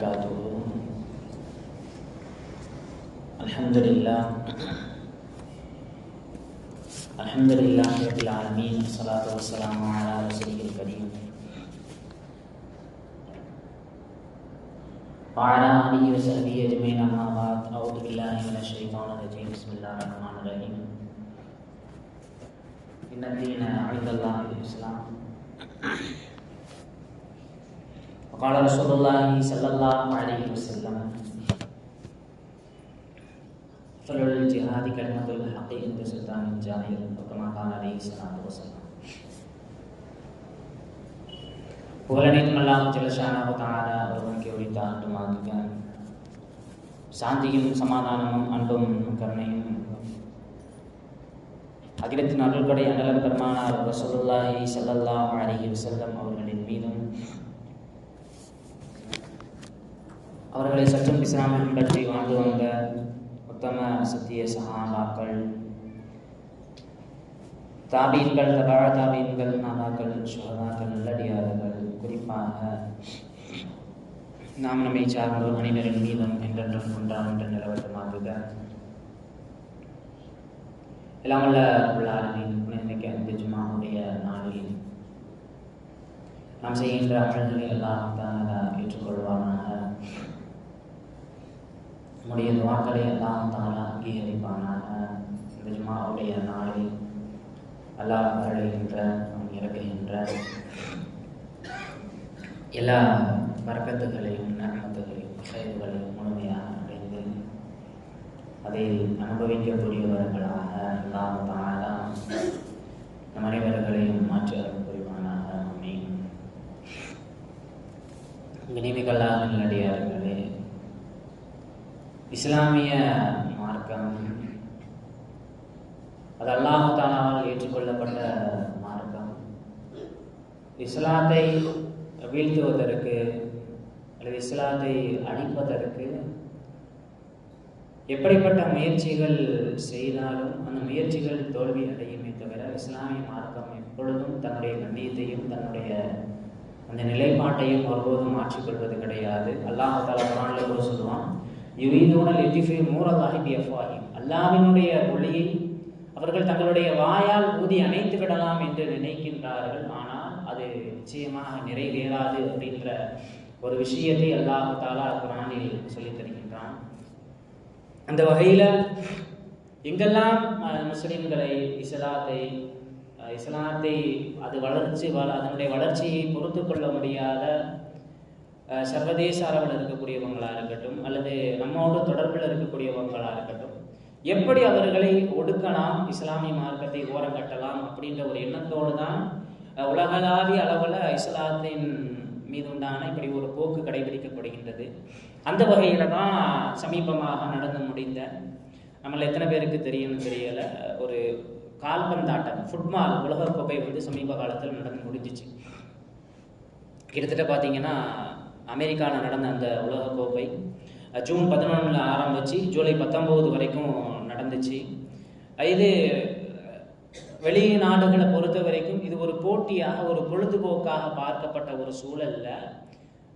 وبركاته. الحمد لله رب العالمين، والصلاة والسلام على رسوله الكريم وعلى آله وصحبه أجمعين، أما بعد. أعوذ بالله من الشيطان الرجيم. بسم الله الرحمن الرحيم. إن الدين عند الله الإسلام. وقال رسول الله صلى الله عليه وسلم: أفضل الجهاد كلمة الحق عند سلطان جائر، وكما قال عليه الصلاة والسلام. புகழனைத்தும் அல்லாஹ் ஜல்லஷானஹு தஆலா ஒருவனுக்கு உரித்தாண்டுமாகுக. சாந்தியும் சமாதானமும் அன்பும் கருணையும் அகிலத்தின் அருள்கொடை அண்ணலம் பெருமானார் ரசூலுல்லாஹி ஸல்லல்லாஹு அலைஹி வஸல்லம் அவர்களின் மீதும், அவர்களை சற்றும் இஸ்லாமில் பின்பற்றி வாழ்ந்து வந்த உத்தம சத்திய சஹாபாக்கள், தாபீன்கள், தபா தாபீன்கள், நாதாக்கள், ஷுஹதாக்கள், நல்லடியார்கள், குறிப்பாக நாம் நம்மை சார்ந்தோர் அனைவரின் மீதும் என்றென்றும் உண்டாகின்ற நிலவட்டமாகுக. எல்லாம் வல்ல ரப்புல் ஆலமீன் இன்னைக்கு அந்த ஜும்ஆவுடைய நாளில் நாம் செய்கின்ற அமல்களை அல்லாஹ் தஆலா ஏற்றுக்கொள்வானாக. நம்முடைய துஆக்களை அல்லாஹ் தஆலா அங்கீகரிப்பானாக. இந்த ஜும்ஆவுடைய நாளில் அல்லாஹ் அருளுகின்ற, இறக்குகின்ற எல்லா பரக்கத்துகளையும் நன்மத்துகளையும் செயல்களையும் முழுமையாக அடைந்து அதை அனுபவிக்கக்கூடியவர்களாக அல்லாஹ் தஆலா நம் அனைவர்களையும் மாற்றி அருள் புரிவானாக. ஆமீன். கனிமிகளாக நல்லடியார்களே, இஸ்லாமிய மார்க்கம் அது அல்லாஹ் தஆலாவால் ஏற்றுக்கொள்ளப்பட்ட மார்க்கம். இஸ்லாத்தை வீழ்த்துவதற்கு அல்லது இஸ்லாத்தை அழிப்பதற்கு எப்படிப்பட்ட முயற்சிகள் செய்தாலும் அந்த முயற்சிகள் தோல்வி அடையுமே தவிர இஸ்லாமிய மார்க்கம் எப்பொழுதும் தன்னுடைய கண்ணியத்தையும் தன்னுடைய அந்த நிலைப்பாட்டையும் ஒருபோதும் மாற்றிக்கொள்வது கிடையாது. அல்லாஹ் தஆலா குர்ஆனில் கூட சொல்லுவான்: யுரீதூன லியுத்ஃபிஉ நூரல்லாஹி பிஅஃவாஹிம். அல்லாஹ்வினுடைய ஒளியை அவர்கள் தங்களுடைய வாயால் ஊதி அணைத்து விடலாம் என்று நினைக்கின்றார்கள், ஆனால் அது நிச்சயமாக நிறைவேறாது அப்படின்ற ஒரு விஷயத்தை அல்லாஹ் தஆலா குர்ஆனில் சொல்லித் தருகின்றான். அந்த வகையில் எங்கெல்லாம் முஸ்லிம்களை இஸ்லாத்தை அது அதனுடைய வளர்ச்சியை பொறுத்து கொள்ள முடியாத சர்வதேச அளவில் இருக்கக்கூடியவங்களாக இருக்கட்டும் அல்லது நம்மோடு தொடர்பில் இருக்கக்கூடியவங்களாக இருக்கட்டும், எப்படி அவர்களை ஒடுக்கலாம், இஸ்லாமிய மார்க்கத்தை ஓரங்கட்டலாம் அப்படின்ற ஒரு எண்ணத்தோடு தான் உலகளாவிய அளவில் இஸ்லாத்தின் மீது உண்டான இப்படி ஒரு போக்கு கடைபிடிக்கப்படுகின்றது. அந்த வகையில் தான் சமீபமாக நடந்து முடிந்த, நம்மள எத்தனை பேருக்கு தெரியும்னு தெரியலை, ஒரு கால்பந்தாட்டம் ஃபுட்பால் உலகக்கோப்பை சமீப காலத்தில் நடந்து முடிஞ்சிச்சு. கிட்டத்தட்ட பார்த்தீங்கன்னா அமெரிக்காவில் நடந்த அந்த உலகக்கோப்பை ஜூன் 11 ஆரம்பித்து ஜூலை 19 வரைக்கும் நடந்துச்சு. இது வெளிநாடுகளை பொறுத்த வரைக்கும் இது ஒரு போட்டியாக, ஒரு பொழுதுபோக்காக பார்க்கப்பட்ட ஒரு சூழல்ல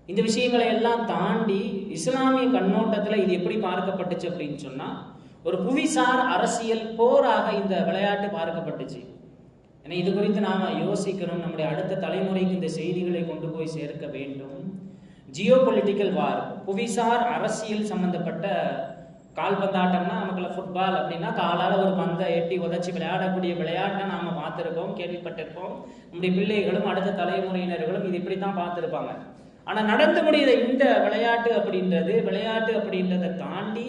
இந்த விஷயங்களை எல்லாம் தாண்டி இஸ்லாமிய கண்ணோட்டத்தில் இது எப்படி பார்க்கப்பட்டுச்சு அப்படின்னு சொன்னால், ஒரு புவிசார் அரசியல் போராக இந்த விளையாட்டு பார்க்கப்பட்டுச்சு. ஏன்னா இது குறித்து நாம் யோசிக்கணும், நம்முடைய அடுத்த தலைமுறைக்கு இந்த செய்திகளை கொண்டு போய் சேர்க்க வேண்டும். ஜியோ பொலிட்டிக்கல் வார், புவிசார் அரசியல் சம்பந்தப்பட்ட கால்பந்தாட்டம்னா நமக்குள்ள ஃபுட்பால் அப்படின்னா காலால் ஒரு பந்தை எட்டி உதச்சி விளையாடக்கூடிய விளையாட்டை நாம் பார்த்துருக்கோம், கேள்விப்பட்டிருப்போம். நம்முடைய பிள்ளைகளும் அடுத்த தலைமுறையினர்களும் இது இப்படி தான் பார்த்துருப்பாங்க. ஆனால் நடந்து முடியுத இந்த விளையாட்டு அப்படின்றதை தாண்டி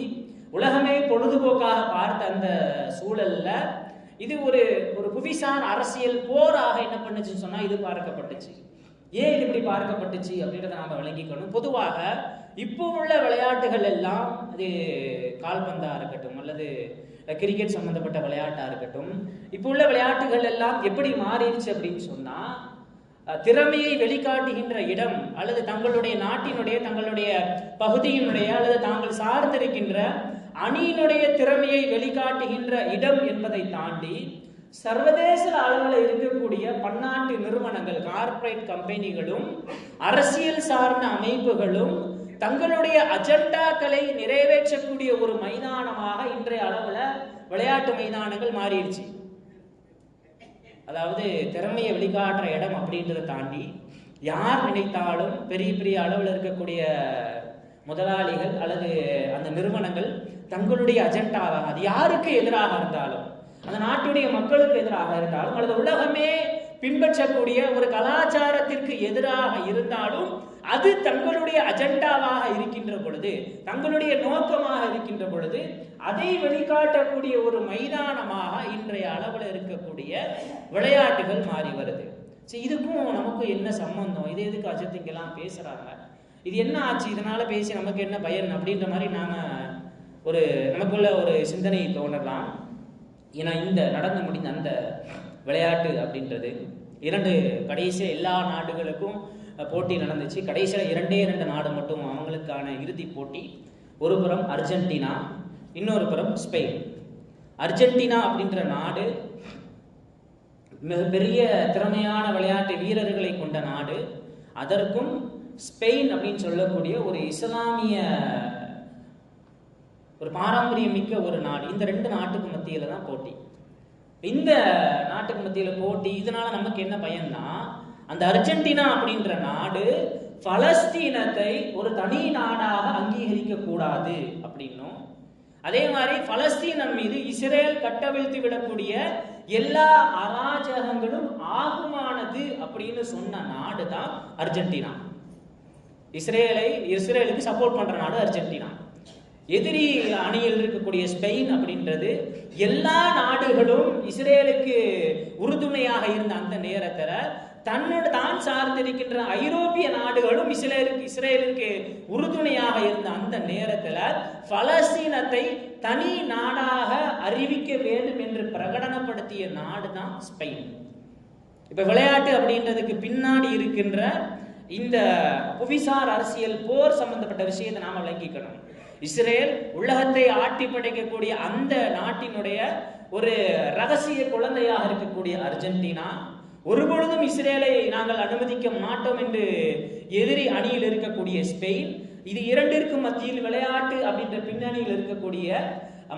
உலகமே பொழுதுபோக்காக பார்த்த அந்த சூழல்ல இது ஒரு புவிசார் அரசியல் போராக என்ன பண்ணுச்சுன்னு சொன்னா இது பார்க்கப்பட்டுச்சு. ஏன் இது இப்படி பார்க்கப்பட்டுச்சு அப்படின்றத நாம விளங்கிக்கணும். பொதுவாக இப்போ உள்ள விளையாட்டுகள் எல்லாம், அது கால்பந்தா இருக்கட்டும் அல்லது கிரிக்கெட் சம்பந்தப்பட்ட விளையாட்டா இருக்கட்டும், இப்போ உள்ள விளையாட்டுகள் எல்லாம் எப்படி மாறிடுச்சு அப்படின்னு சொன்னா, திறமையை வெளிக்காட்டுகின்ற இடம் அல்லது தங்களுடைய நாட்டினுடைய, தங்களுடைய பகுதியினுடைய அல்லது தாங்கள் சார்ந்திருக்கின்ற அணியினுடைய திறமையை வெளிக்காட்டுகின்ற இடம் என்பதை தாண்டி சர்வதேச அளவில் இருக்கக்கூடிய பன்னாட்டு நிறுவனங்கள், கார்ப்பரேட் கம்பெனிகளும் அரசியல் சார்ந்த அமைப்புகளும் தங்களுடைய அஜெண்டாக்களை நிறைவேற்றக்கூடிய ஒரு மைதானமாக இன்றைய அளவுல விளையாட்டு மைதானங்கள் மாறிடுச்சு. அதாவது திறமையை வெளிக்காட்டுற இடம் அப்படின்றத தாண்டி யார் நினைத்தாலும் பெரிய பெரிய அளவில் இருக்கக்கூடிய முதலாளிகள் அல்லது அந்த நிறுவனங்கள் தங்களுடைய அஜெண்டாவாக, அது யாருக்கு எதிராக இருந்தாலும், அந்த நாட்டுடைய மக்களுக்கு எதிராக இருந்தாலும், அல்லது உலகமே பின்பற்றக்கூடிய ஒரு கலாச்சாரத்திற்கு எதிராக இருந்தாலும், அது தங்களுடைய அஜெண்டாவாக இருக்கின்ற பொழுது, தங்களுடைய நோக்கமாக இருக்கின்ற பொழுது, அதை வெளிக்காட்டக்கூடிய ஒரு மைதானமாக இன்றைய அளவில் இருக்கக்கூடிய விளையாட்டுகள் மாறி வருது. சரி, இதுக்கும் நமக்கும் என்ன சம்பந்தம்? இது எதுக்கு அஜத்திங்கெல்லாம் பேசுறாங்க? இது என்ன ஆச்சு? இதனால பேசி நமக்கு என்ன பயன்? அப்படின்ற மாதிரி நமக்குள்ள ஒரு சிந்தனை தோன்றலாம். ஏன்னா இந்த நடந்து முடிந்த அந்த விளையாட்டு அப்படின்றது கடைசியாக எல்லா நாடுகளுக்கும் போட்டி நடந்துச்சு. கடைசியில் 2 நாடு மட்டும் அவங்களுக்கான இறுதி போட்டி. ஒரு புறம் அர்ஜென்டினா, இன்னொரு புறம் ஸ்பெயின். அர்ஜென்டினா அப்படின்ற நாடு மிகப்பெரிய திறமையான விளையாட்டு வீரர்களை கொண்ட நாடு. அதற்கும் ஸ்பெயின் அப்படின்னு சொல்லக்கூடிய ஒரு இஸ்லாமிய ஒரு பாரம்பரியம் மிக்க ஒரு நாடு, இந்த 2 நாட்டுக்கு மத்தியில தான் போட்டி. இந்த நாட்டுக்கு மத்தியில போட்டி. இதனால நமக்கு என்ன பயன்னா, அந்த அர்ஜென்டினா அப்படின்ற நாடு பலஸ்தீனத்தை ஒரு தனி நாடாக அங்கீகரிக்க கூடாது அப்படின்னும், அதே மாதிரி பலஸ்தீனம் மீது இஸ்ரேல் கட்டவிழ்த்து விடக்கூடிய எல்லா அராஜகங்களும் ஆகுமானது அப்படின்னு சொன்ன நாடு தான் அர்ஜென்டினா. இஸ்ரேலுக்கு சப்போர்ட் பண்ற நாடு அர்ஜென்டினா. எதிரி அணியில் இருக்கக்கூடிய ஸ்பெயின் அப்படின்றது எல்லா நாடுகளும் இஸ்ரேலுக்கு உறுதுணையாக இருந்த அந்த நேரத்துல தான் சார்ந்திருக்கின்ற ஐரோப்பிய நாடுகளும் இஸ்ரேலுக்கு உறுதுணையாக இருந்த அந்த நேரத்துல பலஸ்தீனத்தை தனி நாடாக அறிவிக்க வேண்டும் என்று பிரகடனப்படுத்திய நாடு தான் ஸ்பெயின். இப்ப விளையாட்டு அப்படின்றதுக்கு பின்னாடி இருக்கின்ற இந்த புவிசார் அரசியல் போர் சம்பந்தப்பட்ட விஷயத்தை நாம விளங்கிக்கணும். இஸ்ரேல் உலகத்தை ஆட்டி படைக்கக்கூடிய அந்த நாட்டினுடைய ஒரு ரகசிய குழந்தையாக இருக்கக்கூடிய அர்ஜென்டினா ஒருபொழுதும் இஸ்ரேலை நாங்கள் அனுமதிக்க மாட்டோம் என்று எதிரி அணியில் இருக்கக்கூடிய ஸ்பெயின், இது இரண்டிற்கும் மத்தியில் விளையாட்டு அப்படின்ற பின்னணியில் இருக்கக்கூடிய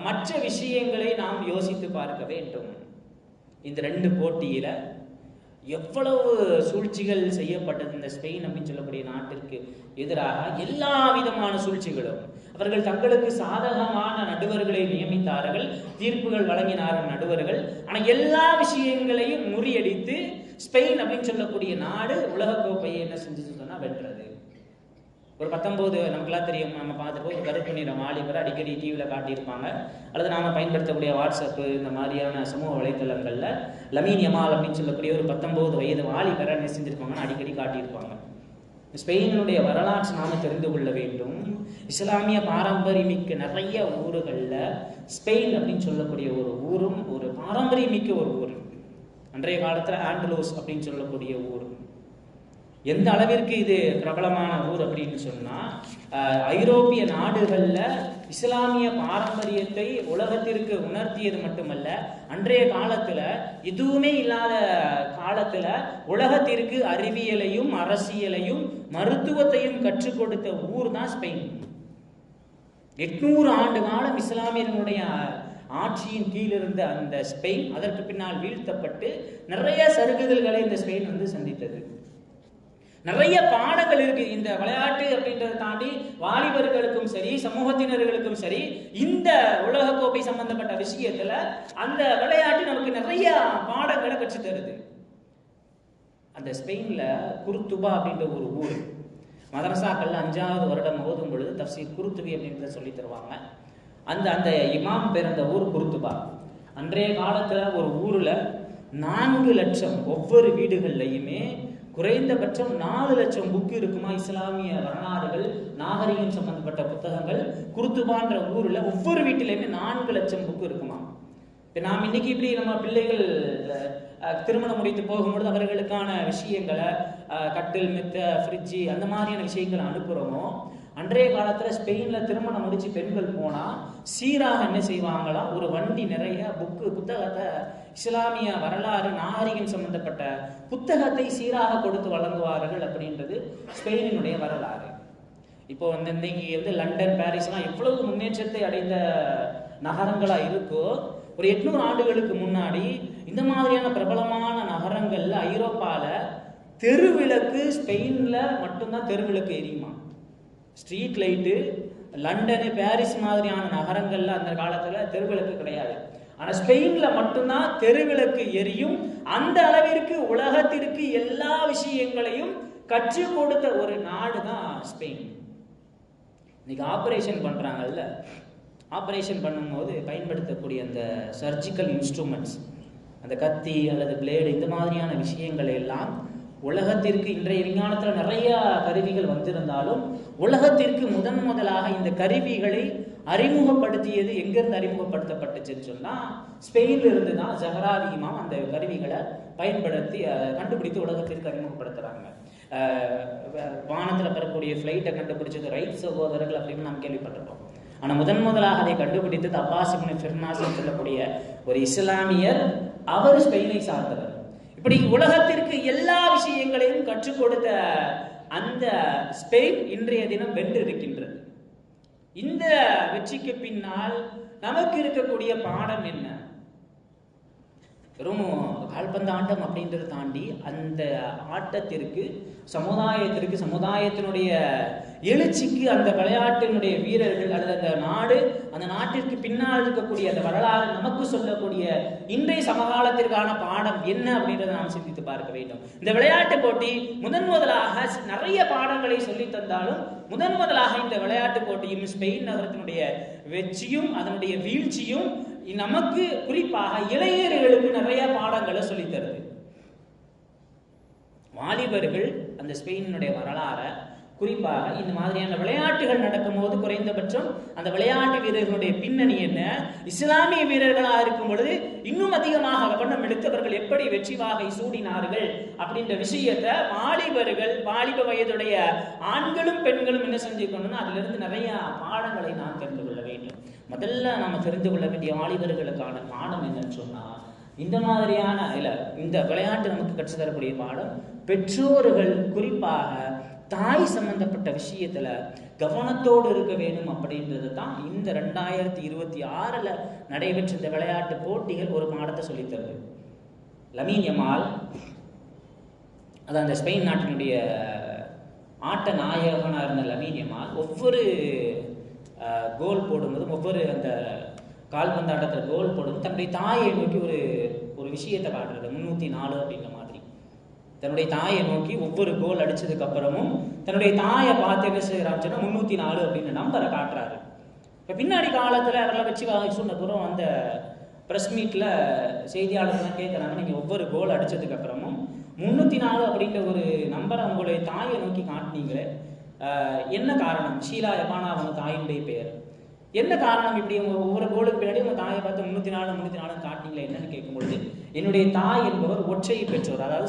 மற்ற விஷயங்களை நாம் யோசித்து பார்க்க வேண்டும். இந்த 2 போட்டியில எவ்வளவு சூழ்ச்சிகள் செய்யப்பட்டது இந்த ஸ்பெயின் அப்படின்னு சொல்லக்கூடிய நாட்டிற்கு எதிராக. எல்லா விதமான சூழ்ச்சிகளும், அவர்கள் தங்களுக்கு சாதகமான நடுவர்களை நியமித்தார்கள், தீர்ப்புகள் வழங்கினார்கள் நடுவர்கள். ஆனா எல்லா விஷயங்களையும் முறியடித்து ஸ்பெயின் அப்படின்னு சொல்லக்கூடிய நாடு உலகக்கோப்பையை என்ன செஞ்சு சொன்னா வென்றது. ஒரு 19 நமக்குலாம் தெரியும், நம்ம பார்த்துட்டு ஒரு கருப்பு நிற வாலிபரை அடிக்கடி டிவியில் காட்டியிருப்பாங்க, அல்லது நாம் பயன்படுத்தக்கூடிய வாட்ஸ்அப்பு இந்த மாதிரியான சமூக வலைத்தளங்களில் லமீன் யமால் அப்படின்னு சொல்லக்கூடிய ஒரு 19 வயது வாலிபரை என்ன செஞ்சுருப்பாங்கன்னு அடிக்கடி காட்டியிருப்பாங்க. ஸ்பெயினுடைய வரலாற்று நாம் தெரிந்து கொள்ள வேண்டும். இஸ்லாமிய பாரம்பரியமிக்க நிறைய ஊர்களில் ஸ்பெயின் அப்படின்னு சொல்லக்கூடிய ஒரு ஊரும் ஒரு பாரம்பரியமிக்க ஒரு ஊர். அன்றைய காலத்தில் ஆண்டலூஸ் அப்படின்னு சொல்லக்கூடிய ஊர். எந்த அளவிற்கு இது பிரபலமான ஊர் அப்படின்னு சொன்னா, ஐரோப்பிய நாடுகள்ல இஸ்லாமிய பாரம்பரியத்தை உலகத்திற்கு உணர்த்தியது மட்டுமல்ல, அன்றைய காலத்துல எதுவுமே இல்லாத காலத்துல உலகத்திற்கு அறிவியலையும் அரசியலையும் மருத்துவத்தையும் கற்றுக் கொடுத்த ஊர் தான் ஸ்பெயின். 800 ஆண்டு காலம் இஸ்லாமியர்களுடைய ஆட்சியின் கீழ் இருந்த அந்த ஸ்பெயின் அதற்கு பின்னால் வீழ்த்தப்பட்டு நிறைய சறுகுதல்களை இந்த ஸ்பெயின் சந்தித்தது. நிறைய பாடங்கள் இருக்கு இந்த விளையாட்டு அப்படின்றத தாண்டி. வாலிபர்களுக்கும் சரி, சமூகத்தினர்களுக்கும் சரி, இந்த உலகக்கோப்பை சம்பந்தப்பட்ட விஷயத்துல அந்த விளையாட்டு நமக்கு நிறைய பாடங்களை கற்று தருது. அந்த ஸ்பெயின்ல குர்துபா அப்படின்ற ஒரு ஊர், மதரசாக்கள்ல 5வது வருடம் ஓதும் பொழுது தஃப்சீர் குர்துபி அப்படின்றத சொல்லி தருவாங்க. அந்த இமாம் பிறந்த ஊர் குர்துபா. அன்றைய காலத்துல ஒரு ஊர்ல 4 லட்சம், ஒவ்வொரு வீடுகள்லையுமே குறைந்தபட்சம் 4 லட்சம் புக்கு இருக்குமா, இஸ்லாமிய வரலாறுகள் நாகரிகம் சம்பந்தப்பட்ட புத்தகங்கள். குர்துபான்ற ஊர்ல ஒவ்வொரு வீட்டிலையுமே 4 லட்சம் புக்கு இருக்குமா. இப்போ நாம் இன்னைக்கு இப்படி நம்ம பிள்ளைகள் திருமணம் முடித்து போகும்பொழுது அவர்களுக்கான விஷயங்களை கட்டில், மெத்த, ஃப்ரிட்ஜு அந்த மாதிரியான விஷயங்களை அனுப்புகிறோமோ, அன்றைய காலத்தில் ஸ்பெயினில் திருமணம் முடிச்சு பெண்கள் போனால் சீராக என்ன செய்வாங்களா, ஒரு வண்டி நிறைய புத்தகத்தை, இஸ்லாமிய வரலாறு நாகரிகம் சம்பந்தப்பட்ட புத்தகத்தை சீராக கொடுத்து வழங்குவார்கள் அப்படின்றது ஸ்பெயினுடைய வரலாறு. இப்போ இன்னைக்கு லண்டன், பாரிஸ்லாம் எவ்வளவு முன்னேற்றத்தை அடைந்த நகரங்களா இருக்கோ, ஒரு 800 ஆண்டுகளுக்கு முன்னாடி இந்த மாதிரியான பிரபலமான நகரங்கள்ல ஐரோப்பால தெருவிளக்கு, ஸ்பெயின்ல மட்டும்தான் தெருவிளக்கு எரியுமா. ஸ்ட்ரீட் லைட்டு லண்டனு, பாரிஸ் மாதிரியான நகரங்கள்ல அந்த காலத்துல தெருவிளக்கு கிடையாது. ஆனா ஸ்பெயின்ல மட்டும்தான் தெருவிளக்கு எரியும். அந்த அளவிற்கு உலகத்திற்கு எல்லா விஷயங்களையும் கற்றுக் கொடுத்த ஒரு நாடு தான் ஸ்பெயின். இன்னைக்கு ஆபரேஷன் பண்றாங்கல்ல, ஆபரேஷன் பண்ணும்போது பயன்படுத்தக்கூடிய அந்த சர்ஜிக்கல் இன்ஸ்ட்ருமெண்ட்ஸ், அந்த கத்தி அல்லது பிளேடு, இந்த மாதிரியான விஷயங்களை எல்லாம் உலகத்திற்கு இன்றைய விஞ்ஞானத்தில் நிறைய கருவிகள் வந்திருந்தாலும் உலகத்திற்கு முதலாக இந்த கருவிகளை அறிமுகப்படுத்தியது எங்கிருந்து அறிமுகப்படுத்தப்பட்டுச்சுன்னு சொன்னா ஸ்பெயின்ல இருந்து தான். ஜஹராவி இமாம் அந்த கருவிகளை பயன்படுத்தி கண்டுபிடித்து உலகத்திற்கு அறிமுகப்படுத்துறாங்க. வானத்துல பெறக்கூடிய ஃபிளைட்டை கண்டுபிடிச்சது ரைட் சகோதரர்கள் அப்படின்னு நாம் கேள்விப்பட்டிருக்கோம். ஆனா முதலாக அதை கண்டுபிடித்தது அப்பாஸ் இப்னு ஃபிர்னாஸ் சொல்லக்கூடிய ஒரு இஸ்லாமியர். அவர் ஸ்பெயினை சார்ந்தவர். இப்படி உலகத்திற்கு எல்லா விஷயங்களையும் கற்றுக் கொடுத்த அந்த ஸ்பெயின் இன்றைய தினம் வென்று இருக்கின்றது. இந்த வெற்றிக்கு பின்னால் நமக்கு இருக்கக்கூடிய பாடம் என்ன? வெறும் கால்பந்து ஆட்டம் அப்படின்றத தாண்டி அந்த ஆட்டத்திற்கு, சமுதாயத்திற்கு, சமுதாயத்தினுடைய எழுச்சிக்கு அந்த விளையாட்டினுடைய வீரர்கள் அல்லது அந்த நாடு, அந்த நாட்டிற்கு பின்னால் இருக்கக்கூடிய அந்த வரலாறு நமக்கு சொல்லக்கூடிய இன்றைய சமகாலத்திற்கான பாடம் என்ன அப்படின்றத நாம் சிந்தித்து பார்க்க வேண்டும். இந்த விளையாட்டு போட்டி முதலாக நிறைய பாடங்களை சொல்லி தந்தாலும் முதலாக இந்த விளையாட்டு போட்டியும் ஸ்பெயின் நகரத்தினுடைய வெற்றியும் அதனுடைய வீழ்ச்சியும் நமக்கு குறிப்பாக இளைஞர்களுக்கு நிறைய பாடங்களை சொல்லி தருது. வாலிபர்கள் அந்த ஸ்பெயினுடைய வரலாறை, குறிப்பாக இந்த மாதிரியான விளையாட்டுகள் நடக்கும் போது குறைந்தபட்சம் அந்த விளையாட்டு வீரர்களுடைய பின்னணி என்ன, இஸ்லாமிய வீரர்களா இருக்கும் பொழுது இன்னும் அதிகமாக கவனம் எடுத்தவர்கள் எப்படி வெற்றி வாகை சூடினார்கள் அப்படின்ற விஷயத்தை வாலிபர்கள், வாலிப வயதுடைய ஆண்களும் பெண்களும் என்ன செஞ்சுக்கணும்னா அதுல இருந்து நிறைய பாடங்களை நாம் தெரிந்து கொள்ள வேண்டும். முதல்ல நாம தெரிந்து கொள்ள வேண்டிய வாலிபர்களுக்கான பாடம் என்னன்னு சொன்னா, இந்த மாதிரியான இந்த விளையாட்டு நமக்கு கற்றுத் தரக்கூடிய பாடம், பெற்றோர்கள் குறிப்பாக தாய் சம்பந்தப்பட்ட விஷயத்துல கவனத்தோடு இருக்க வேண்டும் அப்படின்றது தான் இந்த 2026 நடைபெற்ற இந்த விளையாட்டு போட்டிகள் ஒரு பாடத்தை சொல்லித் தருது. லமீன் யமால், அதான் அந்த ஸ்பெயின் நாட்டினுடைய ஆட்ட நாயகனாக இருந்த லமீன் யமால் ஒவ்வொரு கோல் போடும்போதும், ஒவ்வொரு அந்த கால்பந்து ஆட்டத்தில் கோல் போடும்போது தன்னுடைய தாயை நோக்கி ஒரு விஷயத்தை காட்டுறது. 304 அப்படின்ற மாதிரி தன்னுடைய தாயை நோக்கி ஒவ்வொரு கோல் அடிச்சதுக்கு அப்புறமும் தன்னுடைய தாயை பார்த்து என்ன செய்யறாச்சுன்னா 304 அப்படின்னு நம்பரை காட்டுறாரு. இப்போ பின்னாடி காலத்தில் அதெல்லாம் வச்சு சொன்னப்புறம் அந்த ப்ரெஸ் மீட்ல செய்தியாளர்கள்லாம் கேட்குறாங்க, நீங்கள் ஒவ்வொரு கோல் அடிச்சதுக்கு அப்புறமும் 304 அப்படின்ற ஒரு நம்பரை உங்களுடைய தாயை நோக்கி காட்டினீங்களே, என்ன காரணம்? ஷீலா எபானா அவங்க தாயினுடைய பெயர். என்ன காரணம் இப்படி ஒவ்வொரு கோலுக்கு பின்னாடி உங்க தாயை பார்த்து 304 காட்டினீங்களே என்னன்னு கேட்கும்பொழுது, என்னுடைய தாய் என்பவர் ஒற்றை பெற்றோர், அதாவது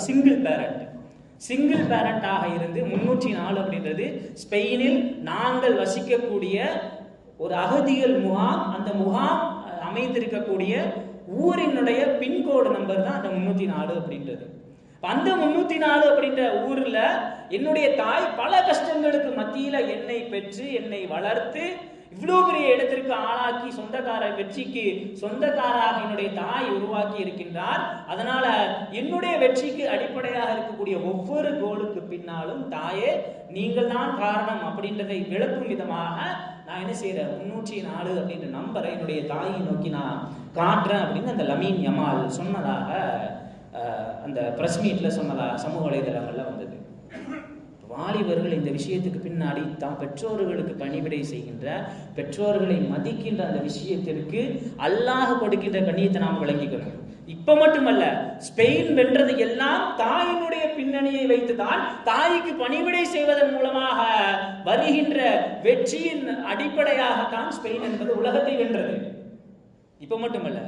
சிங்கிள் பேரண்டாக இருந்து 304 அப்படின்றது ஸ்பெயினில் நாங்கள் வசிக்கக்கூடிய ஒரு அகதிகள் முகாம். அந்த முகாம் அமைந்திருக்கக்கூடிய ஊரினுடைய பின்கோடு நம்பர் தான் அந்த 304 அப்படின்றது. அந்த 304 அப்படின்ற ஊர்ல என்னுடைய தாய் பல கஷ்டங்களுக்கு மத்தியில என்னை பெற்று என்னை வளர்த்து இவ்வளவு பெரிய இடத்திற்கு ஆளாக்கி சொந்தக்கார வெற்றிக்கு சொந்தக்காராக என்னுடைய தாய் உருவாக்கி இருக்கின்றார். அதனால என்னுடைய வெற்றிக்கு அடிப்படையாக இருக்கக்கூடிய ஒவ்வொரு கோலுக்கு பின்னாலும் தாயே நீங்கள் தான் காரணம் அப்படின்றதை விளக்கும் விதமாக நான் என்ன செய்யறேன், 304 அப்படின்ற நம்பரை என்னுடைய தாயை நோக்கி நான் காட்டுறேன் அப்படின்னு அந்த லமீன் யமால் சொன்னதாக அந்த பிரஸ் மீட்ல சொன்னதாக சமூக வலைதளங்கள்ல வந்தது. வாலிபர்கள் இந்த விஷயத்துக்கு பின்னாடி தான் பெற்றோர்களுக்கு பணிவிடை செய்கின்ற, பெற்றோர்களை மதிக்கின்ற அந்த விஷயத்திற்கு அல்லாஹ் கொடுக்கின்ற கண்ணியத்தை நாம் விளங்கிக்கணும். இப்ப மட்டுமல்ல, ஸ்பெயின் வென்றது எல்லாம் தாயினுடைய பின்னணியை வைத்துதான், தாய்க்கு பணிவிடை செய்வதன் மூலமாக வருகின்ற வெற்றியின் அடிப்படையாகத்தான் ஸ்பெயின் என்பது உலகத்தை வென்றது. இப்ப மட்டுமல்ல,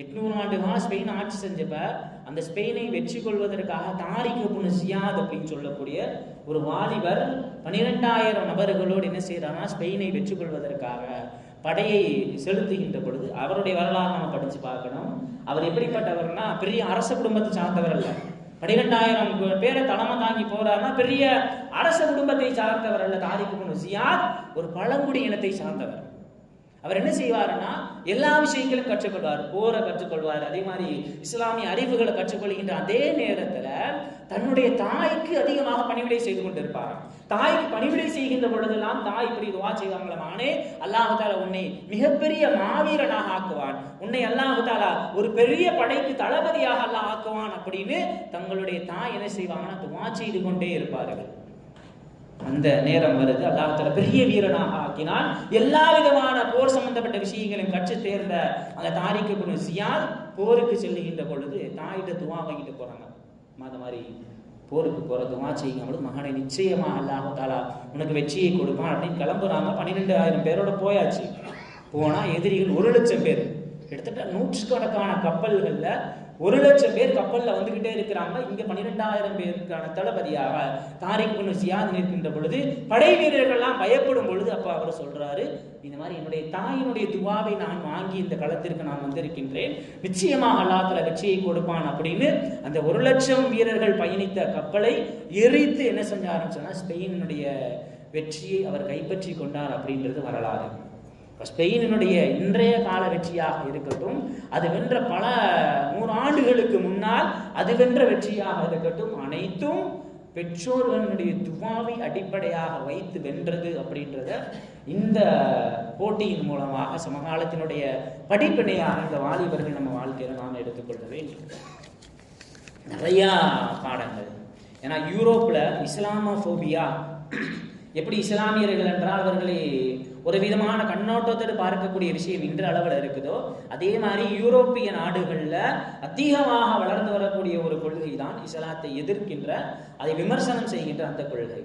800 ஆண்டுகளாக ஸ்பெயின் ஆட்சி செஞ்சப்ப அந்த ஸ்பெயினை வெற்றி கொள்வதற்காக தாரிக் இப்னு ஜியாத் அப்படின்னு சொல்லக்கூடிய ஒரு வாலிபர் 12,000 நபர்களோடு என்ன செய்யறாருன்னா ஸ்பெயினை வெற்றி கொள்வதற்காக படையை செலுத்துகின்ற பொழுது அவருடைய வரலாறு நம்ம படிச்சு பார்க்கணும். அவர் எப்படிப்பட்டவர்னா பெரிய அரச குடும்பத்தை சார்ந்தவர் அல்ல, 12,000 பேரை தலைமை தாங்கி போறாருன்னா பெரிய அரச குடும்பத்தை சார்ந்தவர் அல்ல தாரிக் இப்னு ஜியாத், ஒரு பழங்குடி இனத்தை சார்ந்தவர். அவர் என்ன செய்வாருன்னா எல்லா விஷயங்களும் கற்றுக்கொள்வார், போரை கற்றுக்கொள்வார், அதே மாதிரி இஸ்லாமிய அறிவுகளை கற்றுக்கொள்கின்ற அதே நேரத்துல தன்னுடைய தாய்க்கு அதிகமாக பணிவிடை செய்து கொண்டிருப்பார். தாய்க்கு பணிவிடை செய்கின்ற பொழுதெல்லாம் தாய் இப்படி துவா செய்வாங்களே, மகனே அல்லாஹ் தஆலா உன்னை மிகப்பெரிய மாவீரனாக ஆக்குவான், உன்னை அல்லாஹ் தஆலா ஒரு பெரிய படைக்கு தளபதியாக அல்லாஹ் ஆக்குவான் அப்படின்னு தங்களுடைய தாய் என்ன செய்வாங்கன்னா துவா செய்து கொண்டே இருப்பார்கள். அந்த நேரம் வருது, அல்லாஹ் தஆலா பெரிய வீரனாக ஆக்கினான். எல்லா விதமான போர் சம்பந்தப்பட்ட விஷயங்களையும் கற்று தேர்ந்த அந்த தாரிக் இப்னு ஜியாத் போருக்கு செல்லுகின்ற பொழுது தாயிட்ட துவா வாங்கிட்டு போறாங்க. அந்த மாதிரி போருக்கு போற துவா செய்யும் பொழுது, மகனை நிச்சயமா அல்லாஹ் தஆலா உனக்கு வெற்றியை கொடுப்பான் அப்படின்னு கிளம்புறாங்க. 12,000 பேரோட போயாச்சு. போனா எதிரிகள் 1,00,000 பேர், கிட்டத்தட்ட 100கணக்கான கப்பல்கள்ல 1,00,000 பேர் கப்பல்ல வந்துகிட்டே இருக்கிறாங்க. இங்க 12,000 பேருக்கான தளபதியாக தாரிக் இப்னு ஜியாத் நிற்கின்ற பொழுது படை வீரர்கள்லாம் பயப்படும் பொழுது அப்ப அவர் சொல்றாரு, இந்த மாதிரி என்னுடைய தாயினுடைய துவாவை நான் வாங்கி இந்த களத்திற்கு நான் வந்திருக்கின்றேன், நிச்சயமாக அல்லாஹ் தஆலா வெற்றியை கொடுப்பான் அப்படின்னு அந்த 1,00,000 வீரர்கள் பயணித்த கப்பலை எரித்து என்ன செஞ்சாருன்னு சொன்னா ஸ்பெயினுடைய வெற்றியை அவர் கைப்பற்றி கொண்டார் அப்படின்றது வரலாறு. ஸ்பெயினுடைய இன்றைய கால வெற்றியாக இருக்கட்டும், அது வென்ற பல 100 ஆண்டுகளுக்கு முன்னால் அது வென்ற வெற்றியாக இருக்கட்டும், அனைத்தும் பெற்றோர்களுடைய துவாவை அடிப்படையாக வைத்து வென்றது அப்படின்றத இந்த போட்டியின் மூலமாக சமகாலத்தினுடைய படிப்பினையாக இந்த வாலிபர்கள் நம்ம வாழ்க்கையில நாம் எடுத்துக்கொள்ள வேண்டும். நிறைய பாடங்கள். ஏன்னா யூரோப்ல இஸ்லாமோபோபியா, எப்படி இஸ்லாமியர்கள் என்றால் அவர்களை ஒரு விதமான கண்ணோட்டத்தோடு பார்க்கக்கூடிய விஷயம் இன்ற அளவில் இருக்குதோ, அதே மாதிரி யூரோப்பிய நாடுகள்ல அதிகமாக வளர்ந்து வரக்கூடிய ஒரு கொள்கை தான் இஸ்லாத்தை எதிர்க்கின்ற, அதை விமர்சனம் செய்கின்ற அந்த கொள்கை.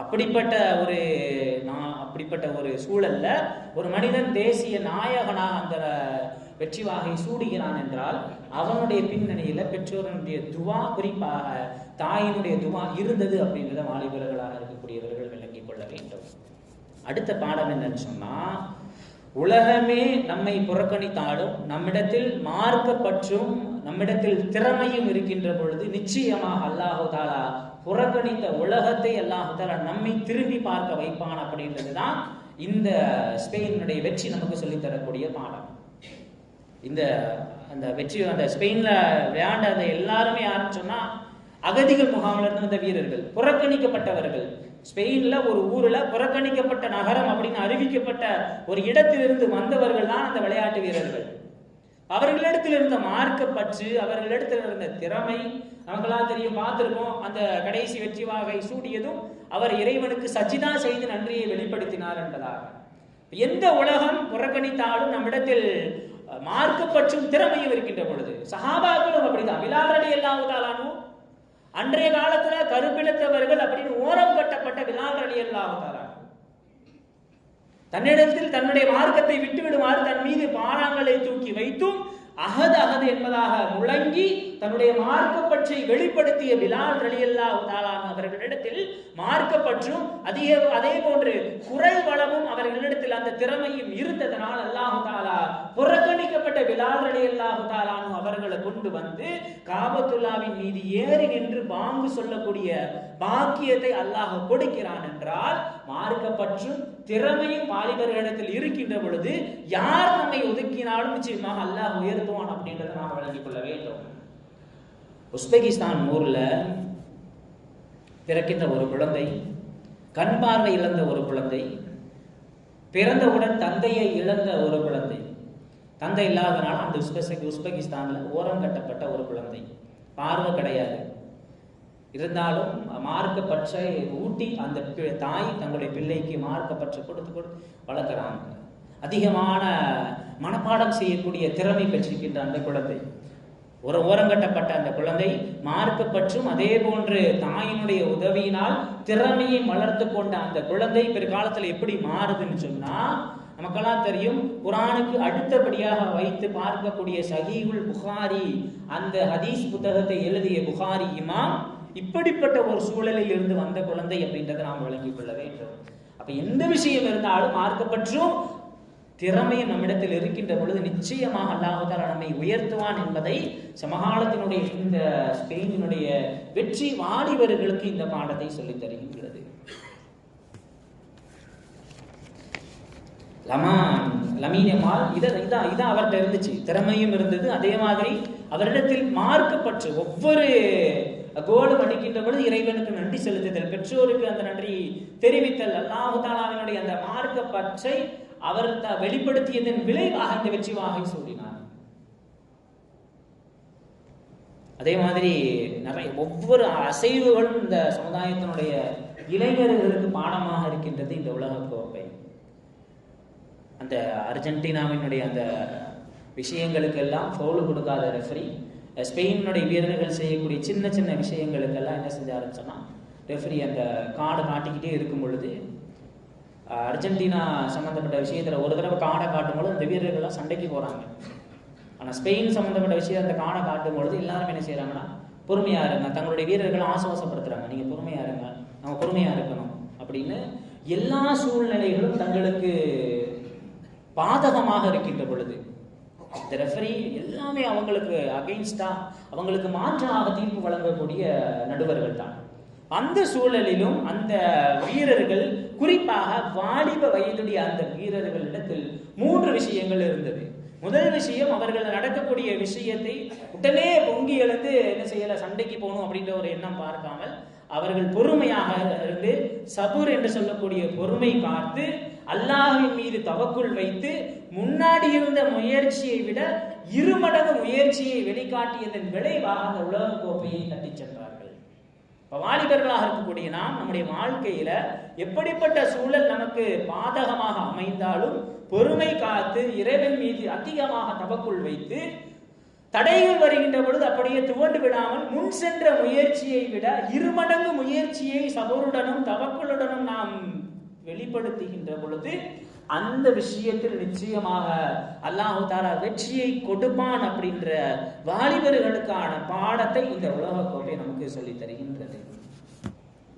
அப்படிப்பட்ட ஒரு சூழல்ல ஒரு மனிதன் தேசிய நாயகனாக அந்த வெற்றி வாகை சூடுகிறான் என்றால் அவனுடைய பின்னணியில பெற்றோருடைய துவா, குறிப்பாக தாயினுடைய துவா இருந்தது அப்படின்றத வாலிபர்களாக இருக்கக்கூடியவர்கள் விளங்கிக் கொள்ள வேண்டும். அடுத்த பாடம் என்னன்னு சொன்னா, உலகமே நம்மை புறக்கணித்தாலும் நம்மிடத்தில் மார்க்கப்பற்றும் நம்மிடத்தில் திறமையும் இருக்கின்ற பொழுது நிச்சயமாக அல்லாஹ் தஆலா புறக்கணித்த உலகத்தை அல்லாஹ் தஆலா நம்மை திரும்பி பார்க்க வைப்பான் அப்படின்றதுதான் இந்த ஸ்பெயினுடைய வெற்றி நமக்கு சொல்லித் தரக்கூடிய பாடம். அந்த வெற்றி, அந்த ஸ்பெயின்ல விளையாண்ட அந்த எல்லாருமே யாருன்னு சொன்னா அகதிகள் முகாமில் இருந்து வந்த வீரர்கள், புறக்கணிக்கப்பட்டவர்கள். ஸ்பெயின்ல ஒரு ஊர்ல புறக்கணிக்கப்பட்ட நகரம் அப்படின்னு அறிவிக்கப்பட்ட ஒரு இடத்திலிருந்து வந்தவர்கள் தான் அந்த விளையாட்டு வீரர்கள். அவர்களிடத்தில் இருந்த மார்க்கப்பற்று, அவர்களிடத்தில் இருந்த திறமை நமக்கெல்லாம் தெரியும், பார்த்திருக்கோம். அந்த கடைசி வெற்றி வாகை சூடியதும் அவர் இறைவனுக்கு சஜிதா செய்து நன்றியை வெளிப்படுத்தினார் என்பதாக. எந்த உலகம் புறக்கணித்தாலும் நம்மிடத்தில் மார்க்கப்பற்றும் திறமையும் இருக்கின்ற பொழுது, சஹாபாக்களும் அப்படிதான். பிலால் ரலியல்லாஹு தஆலா அன்ஹு அன்றைய காலத்துல கருப்பினத்தவர்கள் அப்படின்னு ஓரம் கட்டப்பட்ட பிலால் ரலியல்லாஹு தஆலா தன்னிடத்தில் தன்னுடைய மார்க்கத்தை விட்டு விடுமாறு தன் மீது பாறாங்களை தூக்கி வைத்தும் அஹது அஹது என்பதாக முழங்கி தன்னுடைய மார்க்கப்பற்றை வெளிப்படுத்திய பிலால் ரலியல்லாஹு தஆலா அவர்களிடத்தில் மார்க்கப்பற்றும் அதே போன்று குரல் வளமும் அவர்களிடத்தில் அந்த திறமையும் இருந்ததனால் அல்லாஹ் தஆலா புறக்கணிக்கப்பட்ட பிலால் ரலியல்லாஹு தஆலா அவர்களை கொண்டு வந்து காபத்துல்லாவின் மீது ஏறி நின்று பாங்கு சொல்லக்கூடிய பாக்கியத்தை அல்லாஹ் கொடுக்கிறான். என்றால் மார்க்கப்பற்றும் திறமையும் வாலிபர்களிடத்தில் இருக்கின்ற பொழுது யார் நம்மை ஒதுக்கினாலும் நிச்சயமாக அல்லாஹ் உயர்த்துவான் அப்படின்றத நாம் விளங்கிக் கொள்ள வேண்டும். உஸ்பெகிஸ்தான் ஊர்ல பிறக்கின்ற ஒரு குழந்தை, கண் பார்வை இழந்த ஒரு குழந்தை, பிறந்தவுடன் தந்தையை இழந்த ஒரு குழந்தை, தந்தை இல்லாதனால அந்த உஸ்பெகிஸ்தான்ல ஓரம் கட்டப்பட்ட ஒரு குழந்தை, பார்வை கிடையாது, இருந்தாலும் மார்க்கப்பற்றை ஊட்டி அந்த தாய் தங்களுடைய பிள்ளைக்கு மார்க்கப்பற்றை கொடுத்து வளர்க்குறாங்க. அதிகமான மனப்பாடம் செய்யக்கூடிய திறமை பெற்றிருக்கின்ற அந்த குழந்தை, ஒரு ஓரங்கட்டப்பட்ட அந்த குழந்தை மார்க்கப்பற்றும் அதே போன்று தாயினுடைய உதவியினால் திறமையை வளர்த்து கொண்ட அந்த குழந்தை பிற்காலத்தில் எப்படி மாறுதுன்னு சொன்னா, நமக்கெல்லாம் தெரியும். குர்ஆனுக்கு அடுத்தபடியாக வைத்து பார்க்கக்கூடிய சஹீஹுல் புகாரி, அந்த ஹதீஸ் புத்தகத்தை எழுதிய புகாரி இமாம் இப்படிப்பட்ட ஒரு சூழலில் இருந்து வந்த குழந்தை அப்படின்றத நாம் விளங்கிக் கொள்ள வேண்டும். அப்ப எந்த விஷயம் இருந்தாலும் மார்க்கப்பற்றும் திறமையும் நம்மிடத்தில் இருக்கின்ற பொழுது நிச்சயமாக அல்லாஹ் தஆலா நம்மை உயர்த்துவான் என்பதை சமகாலத்தினுடைய இந்த ஸ்பெயினினுடைய வெற்றி வாலிபர்களுக்கு இந்த பாடத்தை சொல்லித் தருகின்றது. லமீன் யமால் இதான் அவர்கிட்ட இருந்துச்சு, திறமையும் இருந்தது. அதே மாதிரி அவரிடத்தில் மார்க்கப்பற்று, ஒவ்வொரு கோலும் அடிக்கின்ற பொழுது இறைவனுக்கு நன்றி செலுத்துதல், பெற்றோருக்கு அந்த நன்றி தெரிவித்தல், அல்லாஹ் தஆலாவினுடைய அந்த மார்க்கப்பற்றை அவர் வெளிப்படுத்தியதன் விளைவாக இந்த வெற்றி வாகை சூடினார். அதே மாதிரி நிறைய ஒவ்வொரு அசைவுகளும் இந்த சமுதாயத்தினுடைய இளைஞர்களுக்கு பாடமாக இருக்கின்றது. இந்த உலகக்கோப்பை அந்த அர்ஜென்டினாவினுடைய அந்த விஷயங்களுக்கெல்லாம் ஃபவுல் கொடுக்காத ரெஃபரி, ஸ்பெயினுடைய வீரர்கள் செய்யக்கூடிய சின்ன சின்ன விஷயங்களுக்கெல்லாம் என்ன செஞ்சாருன்னு சொன்னால், ரெஃபரி அந்த கார்டு காட்டிக்கிட்டே இருக்கும் பொழுது அர்ஜென்டினா சம்மந்தப்பட்ட விஷயத்தில் ஒரு தடவை காடை காட்டும்போது அந்த வீரர்கள்லாம் சண்டைக்கு போகிறாங்க. ஆனால் ஸ்பெயின் சம்மந்தப்பட்ட விஷயம் அந்த காடை காட்டும் பொழுது எல்லாரும் என்ன செய்கிறாங்கன்னா, பொறுமையாக இருங்க, தங்களுடைய வீரர்களை ஆசுவாசப்படுத்துகிறாங்க, நீங்கள் பொறுமையாக இருங்க, நம்ம பொறுமையாக இருக்கணும் அப்படின்னு. எல்லா சூழ்நிலைகளும் தங்களுக்கு பாதகமாக இருக்கின்ற பொழுது இந்த ரெஃபரி எல்லாமே அவங்களுக்கு அகைன்ஸ்டா, அவங்களுக்கு மாற்றாக தீர்ப்பு வழங்கக்கூடிய நடுவர்கள் தான். அந்த சூழலிலும் அந்த வீரர்கள், குறிப்பாக வாலிப வயதுடைய அந்த வீரர்களிடத்தில் 3 விஷயங்கள் இருந்தது. முதல் விஷயம், அவர்கள் நடக்கக்கூடிய விஷயத்தை உடனே பொங்கி எழுந்து என்ன செய்யல, சண்டைக்கு போகணும் அப்படின்ற ஒரு எண்ணம் பார்க்காமல் அவர்கள் பொறுமையாக இருந்து சபூர் என்று சொல்லக்கூடிய பொறுமை காத்து அல்லாஹ்வின் மீது தவக்குள் வைத்து முன்னாடி இருந்த முயற்சியை விட 2 மடங்கு முயற்சியை வெளிக்காட்டியதன் விளைவாக அந்த உலக கோப்பையை தட்டி சென்றார்கள். வாலிபர்களாக இருக்கக்கூடிய நாம் நம்முடைய வாழ்க்கையில எப்படிப்பட்ட சூழல் நமக்கு பாதகமாக அமைந்தாலும் பொறுமை காத்து இறைவன் மீது அதிகமாக தவக்குள் வைத்து தடைகள் வருகின்ற பொழுது அப்படியே துவண்டு விடாமல் முன் சென்ற முயற்சியை விட 2 மடங்கு முயற்சியை சபருடனும் தவக்குளுடனும் நாம் வெளிப்படுத்துகின்ற பொழுது அந்த விஷயத்தில் நிச்சயமாக அல்லாஹ் தஆலா வெற்றியை கொடுப்பான் அப்படின்ற வாலிபர்களுக்கான பாடத்தை இந்த உலகக்கோப்பை நமக்கு சொல்லித் தருகின்றது.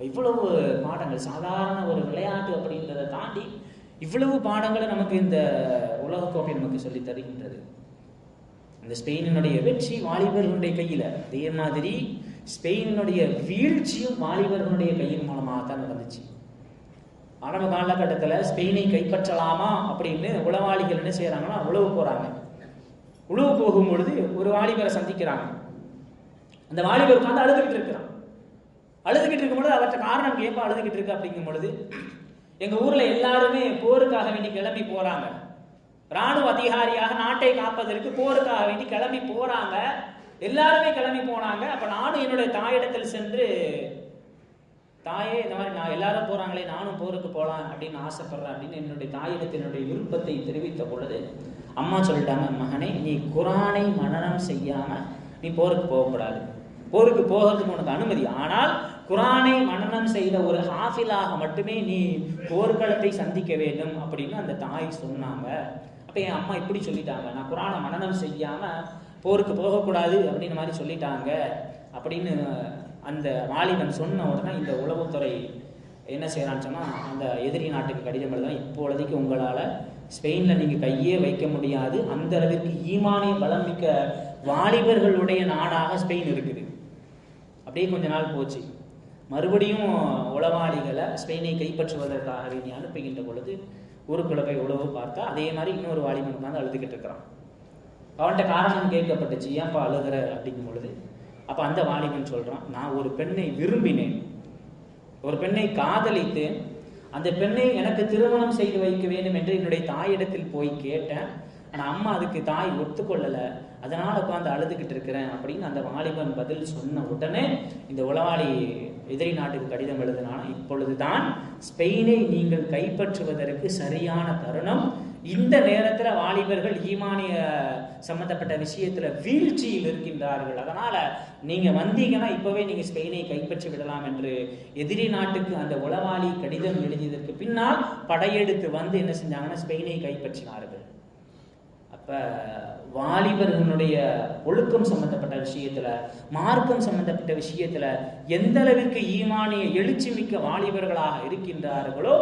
இவ்வளவு பாடங்கள், சாதாரண ஒரு விளையாட்டு அப்படின்றத தாண்டி இவ்வளவு பாடங்களை நமக்கு இந்த உலகக்கோப்பை நமக்கு சொல்லித் தருகின்றது. இந்த ஸ்பெயினுடைய வெற்றி வாலிபர்களுடைய கையில, அதே மாதிரி ஸ்பெயினுடைய வீழ்ச்சியும் வாலிபர்களுடைய கையின் மூலமாக தான் நடந்துச்சு. ஆரம்ப காலகட்டத்தில் ஸ்பெயினை கைப்பற்றலாமா அப்படின்னு உளவாளிகள் என்ன செய்யறாங்கன்னா, உளவு போறாங்க. உளவு போகும் பொழுது ஒரு வாலிபரை சந்திக்கிறாங்க. அந்த வாலிபர் உட்காந்து அழுதுகிட்டு இருக்கிறான். அழுதுகிட்டு இருக்கும் பொழுது அவற்றை காரணம் கேட்பா அழுதுகிட்டு இருக்கு அப்படிங்கும் பொழுது, எங்க ஊர்ல எல்லாருமே போருக்காக வேண்டி கிளம்பி போறாங்க, ராணுவ அதிகாரியாக நாட்டை காப்பதற்கு போருக்காக வேண்டி கிளம்பி போறாங்க, எல்லாருமே கிளம்பி போனாங்க. அப்ப நானும் என்னுடைய தாயிடத்தில் சென்று, தாயே இந்த மாதிரி நான் எல்லாரும் போறாங்களே, நானும் போருக்கு போகலாம் அப்படின்னு ஆசைப்படுறேன் அப்படின்னு என்னுடைய தாயிடத்தினுடைய விருப்பத்தை தெரிவித்த பொழுது அம்மா சொல்லிட்டாங்க, மகனே நீ குரானை மனனம் செய்யாம நீ போருக்கு போகக்கூடாது, போருக்கு போகிறதுக்கு உனக்கு அனுமதி, ஆனால் குரானை மனனம் செய்த ஒரு ஹாஃபிலாக மட்டுமே நீ போர்க்களத்தை சந்திக்க வேண்டும் அப்படின்னு அந்த தாய் சொன்னாங்க. அப்ப என் அம்மா இப்படி சொல்லிட்டாங்க, நான் குரானை மனனம் செய்யாம போருக்கு போகக்கூடாது அப்படின்னு மாதிரி சொல்லிட்டாங்க அப்படின்னு அந்த வாலிபன் சொன்ன உடனே இந்த உளவுத்துறை என்ன செய்யறான்னு சொன்னா, அந்த எதிரி நாட்டுக்கு கடிதம் எழுதுனா, இப்பொழுதைக்கு உங்களால ஸ்பெயின்ல நீங்க கையே வைக்க முடியாது, அந்த அளவிற்கு ஈமானிய பலம் மிக்க வாலிபர்களுடைய நாடாக ஸ்பெயின் இருக்குது. அப்படியே கொஞ்ச நாள் போச்சு. மறுபடியும் உளவாளிகளை ஸ்பெயினை கைப்பற்றுவதற்காக வேண்டி அனுப்புகின்ற பொழுது ஊருக்குள்ள போய் உளவு பார்த்தா அதே மாதிரி இன்னொரு வாலிபன் உட்காந்து அழுதுகிட்டு இருக்கிறான். அவன்கிட்ட காரணம் கேட்கப்பட்டுச்சு, ஏன்ப்பா அழுகிற அப்படிங்கும் பொழுது அப்ப அந்த வாலிபன் சொல்றான், நான் ஒரு பெண்ணை விரும்பினேன், ஒரு பெண்ணை காதலித்தேன், அந்த பெண்ணை எனக்கு திருமணம் செய்து வைக்க வேண்டும் என்று என்னுடைய தாயிடத்தில் போய் கேட்டேன், ஆனா அம்மா அதுக்கு தாய் ஒத்துக்கொள்ளல, அதனால உட்காந்து அழுதுகிட்டு இருக்கிறேன் அப்படின்னு அந்த வாலிபன் பதில் சொன்ன உடனே இந்த உளவாளி எதிரி நாட்டுக்கு கடிதம் எழுதினான், இப்பொழுதுதான் ஸ்பெயினை நீங்கள் கைப்பற்றுவதற்கு சரியான தருணம், இந்த நேரத்துல வாலிபர்கள் ஈமானிய சம்பந்தப்பட்ட விஷயத்துல வீழ்ச்சியில் இருக்கின்றார்கள், அதனால நீங்க வந்தீங்கன்னா இப்பவே நீங்க ஸ்பெயினை கைப்பற்றி விடலாம் என்று எதிரி நாட்டுக்கு அந்த உளவாளி கடிதம் எழுதியதற்கு பின்னால் படையெடுத்து வந்து என்ன செஞ்சாங்கன்னா ஸ்பெயினை கைப்பற்றினார்கள். அப்ப வாலிபர்களுடைய ஒழுக்கம் சம்பந்தப்பட்ட விஷயத்துல, மார்க்கம் சம்பந்தப்பட்ட விஷயத்துல எந்த அளவிற்கு ஈமானிய எழுச்சி மிக்க வாலிபர்களாக இருக்கின்றார்களோ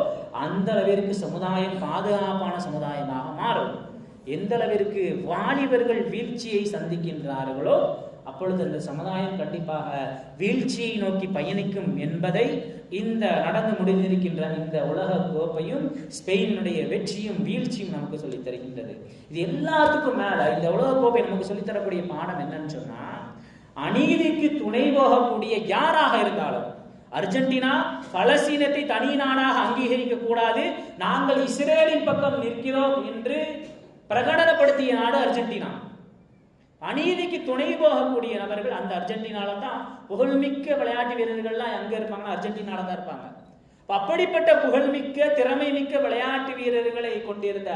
அந்த அளவிற்கு சமுதாயம் பாதுகாப்பான சமுதாயமாக மாறும். எந்த அளவிற்கு வாலிபர்கள் வீழ்ச்சியை சந்திக்கின்றார்களோ அப்பொழுது அந்த சமுதாயம் கண்டிப்பாக வீழ்ச்சியை நோக்கி பயணிக்கும் என்பதை இந்த நடந்து முடிந்திருக்கின்ற இந்த உலக கோப்பையும் ஸ்பெயினுடைய வெற்றியும் வீழ்ச்சியும் நமக்கு சொல்லித் தருகின்றது. இது எல்லாத்துக்கும் மேல இந்த உலக கோப்பை நமக்கு சொல்லித்தரக்கூடிய பாடம் என்னன்னு சொன்னா, அநீதிக்கு துணை போகக்கூடிய யாராக இருந்தாலும், அர்ஜென்டினா பலஸ்தீனத்தை தனி நாடாக அங்கீகரிக்க கூடாது, நாங்கள் இஸ்ரேலின் பக்கம் நிற்கிறோம் என்று பிரகடனப்படுத்திய நாடு அர்ஜென்டினா. அநீதிக்கு துணை போகக்கூடிய நபர்கள் அந்த அர்ஜென்டினால தான், புகழ்மிக்க விளையாட்டு வீரர்கள்லாம் எங்க இருப்பாங்கன்னா அர்ஜென்டினால தான் இருப்பாங்க. அப்படிப்பட்ட புகழ்மிக்க திறமை மிக்க விளையாட்டு வீரர்களை கொண்டிருந்த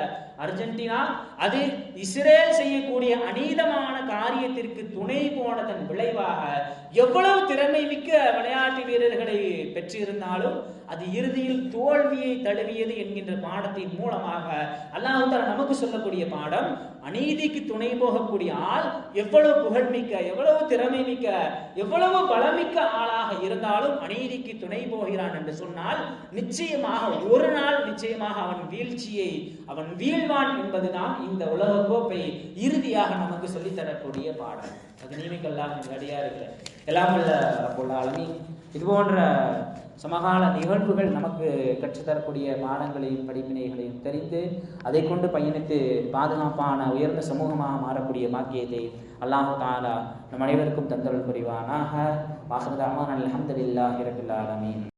அர்ஜென்டினா அது இஸ்ரேல் செய்யக்கூடிய அநீதமான காரியத்திற்கு துணை போனதன் விளைவாக எவ்வளவு திறமை மிக்க விளையாட்டு வீரர்களை பெற்றிருந்தாலும் அது இறுதியில் தோல்வியை தழுவியது என்கின்ற பாடத்தின் மூலமாக அல்லாஹ் தஆலா நமக்கு சொல்லக்கூடிய பாடம், அநீதிக்கு துணை போகக்கூடிய ஆள் எவ்வளவு புகழ்மிக்க, எவ்வளவு திறமை மிக்க, எவ்வளவு பலமிக்க ஆளாக இருந்தாலும் அநீதிக்கு துணை போகிறான் என்று சொன்னால் நிச்சயமாக ஒரு நாள் நிச்சயமாக அவன் வீழ்ச்சியை அவன் வீழ்வான் என்பதுதான் இந்த உலக கோப்பை இறுதியாக நமக்கு சொல்லித்தரக்கூடிய பாடம். அது நீமிக்கெல்லாம் அடியார்கள் எல்லாம் வல்ல ரப்புல் ஆலமீன் இது போன்ற சமகால நிகழ்வுகள் நமக்கு கற்றுத்தரக்கூடிய பாடங்களையும் படிப்பினைகளையும் தெரிந்து அதை கொண்டு பயணித்து பாதுகாப்பான உயர்ந்த சமூகமாக மாறக்கூடிய பாக்கியத்தை அல்லாஹ் தஆலா நம் அனைவருக்கும் தந்தருள் புரிவானாக. வாஹிரு தஅவானா அல்ஹம்துலில்லாஹி ரப்பில் ஆலமீன்.